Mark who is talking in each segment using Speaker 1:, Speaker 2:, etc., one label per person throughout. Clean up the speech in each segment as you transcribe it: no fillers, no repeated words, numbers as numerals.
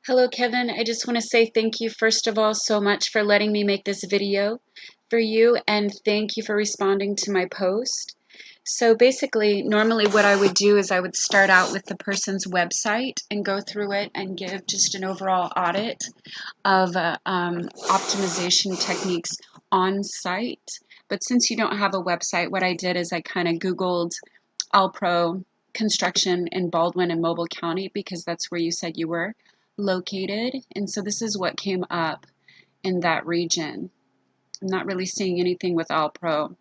Speaker 1: Hello, Kevin. I just want to say thank you, first of all, so much for letting me make this video for you, and thank you for responding to my post. So basically, normally what I would do is I would start out with the person's website and go through it and give just an overall audit of optimization techniques on site. But since you don't have a website, what I did is I kind of Googled ALPRO Construction in Baldwin and Mobile County because that's where you said you were located. And so this is what came up in that region. I'm not really seeing anything with ALPRO,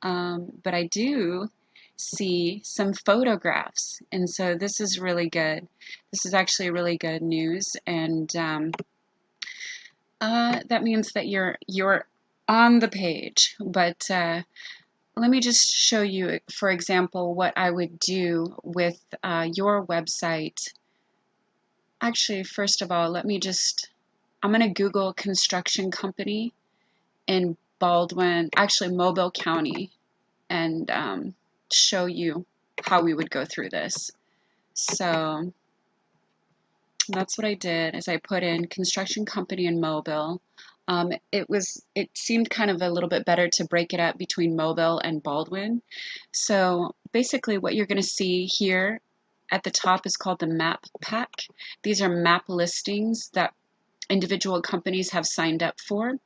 Speaker 1: but I do see some photographs. And so this is really good. This is actually really good news. And that means that you're on the page. But let me just show you, for example, what I would do with your website. Actually, first of all, I'm going to Google construction company in Baldwin, actually Mobile County, and show you how we would go through this. So that's what I did, is I put in construction company in Mobile. It seemed kind of a little bit better to break it up between Mobile and Baldwin. So basically what you're going to see here at the top is called the map pack. These are map listings that individual companies have signed up for.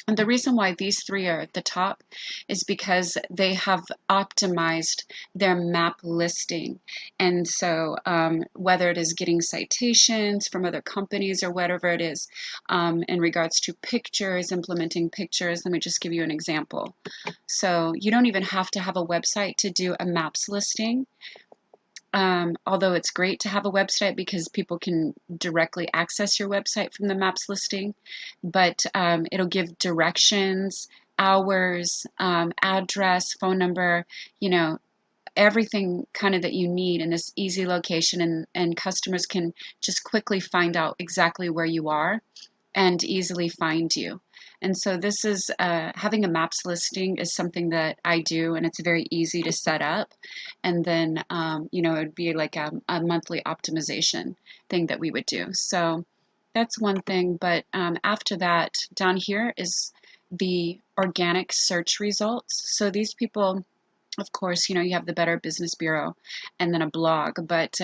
Speaker 1: And the reason why these three are at the top is because they have optimized their map listing. And so whether it is getting citations from other companies or whatever it is, in regards to pictures, implementing pictures, let me just give you an example. So you don't even have to have a website to do a maps listing. Although it's great to have a website because people can directly access your website from the maps listing, but it'll give directions, hours, address, phone number, everything kind of that you need in this easy location, and customers can just quickly find out exactly where you are and easily find you. And so this is having a maps listing is something that I do, and it's very easy to set up. And then, it would be like a monthly optimization thing that we would do. So that's one thing. But after that, down here is the organic search results. So these people, of course, you have the Better Business Bureau and then a blog, but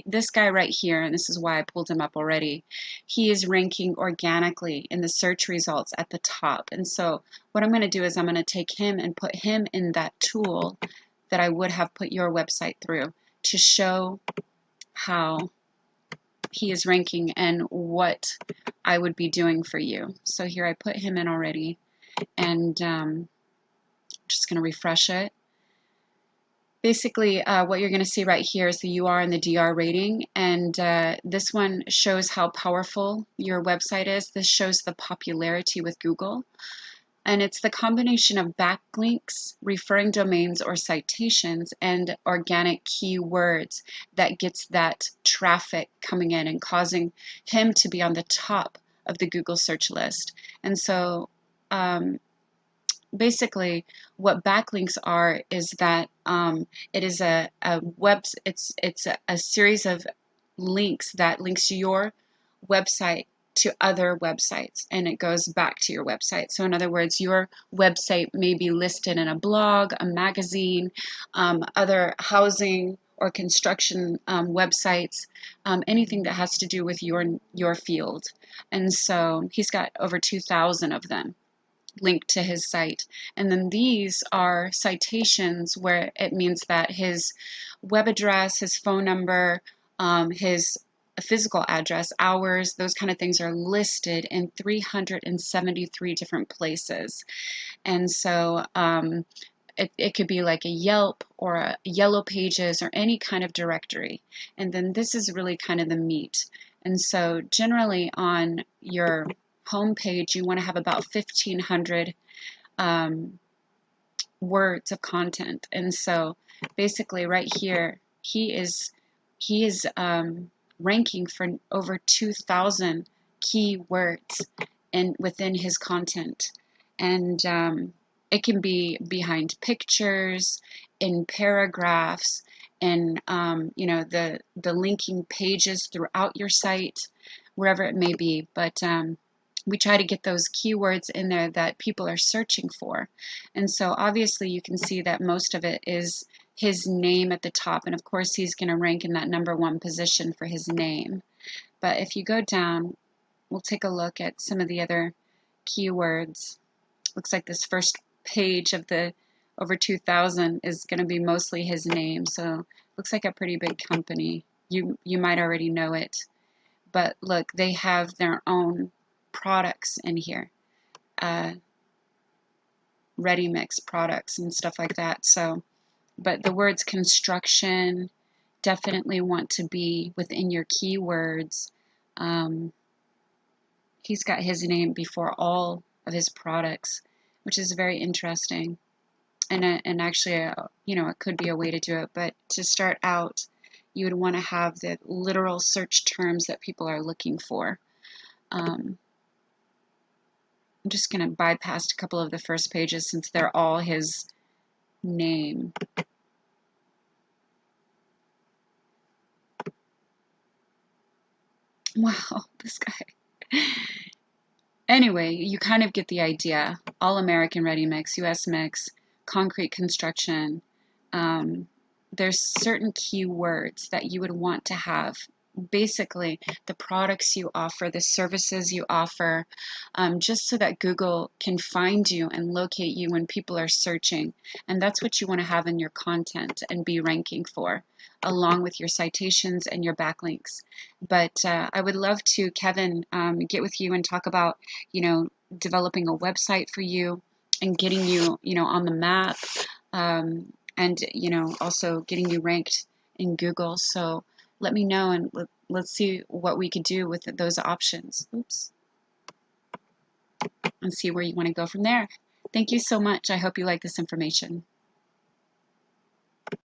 Speaker 1: this guy right here, and this is why I pulled him up already, he is ranking organically in the search results at the top. And so what I'm going to do is I'm going to take him and put him in that tool that I would have put your website through to show how he is ranking and what I would be doing for you. So here I put him in already, and just going to refresh it. Basically, what you're going to see right here is the UR and the DR rating, and this one shows how powerful your website is. This shows the popularity with Google, and it's the combination of backlinks, referring domains or citations, and organic keywords that gets that traffic coming in and causing him to be on the top of the Google search list. And so basically what backlinks are is that it is it's a series of links that links your website to other websites, and it goes back to your website. So in other words, your website may be listed in a blog, a magazine, other housing or construction websites, anything that has to do with your field. And so he's got over 2,000 of them linked to his site. And then these are citations where it means that his web address, his phone number, his physical address, hours, those kind of things are listed in 373 different places. And so it could be like a Yelp or a Yellow Pages or any kind of directory. And then this is really kind of the meat. And so generally on your homepage, you want to have about 1,500 words of content. And so basically right here, he is ranking for over 2,000 keywords within his content. And it can be behind pictures, in paragraphs, and the linking pages throughout your site, wherever it may be. But we try to get those keywords in there that people are searching for. And so obviously you can see that most of it is his name at the top. And of course he's going to rank in that #1 position for his name. But if you go down, we'll take a look at some of the other keywords. Looks like this first page of the over 2,000 is going to be mostly his name. So looks like a pretty big company. You might already know it. But look, they have their own products in here, ready mix products and stuff like that. So, but the words construction definitely want to be within your keywords. He's got his name before all of his products, which is very interesting. And actually, you know, it could be a way to do it. But to start out, you would want to have the literal search terms that people are looking for. I'm just going to bypass a couple of the first pages since they're all his name. Wow, this guy. Anyway, you kind of get the idea. All American ready mix, US mix, concrete construction. There's certain keywords that you would want to have. Basically, the products you offer, the services you offer, just so that Google can find you and locate you when people are searching. And that's what you want to have in your content and be ranking for, along with your citations and your backlinks. But I would love to, Kevin, get with you and talk about, you know, developing a website for you and getting you, you know, on the map. And you know, also getting you ranked in Google. So let me know, and let's see what we could do with those options. Oops. And see where you want to go from there. Thank you so much. I hope you like this information.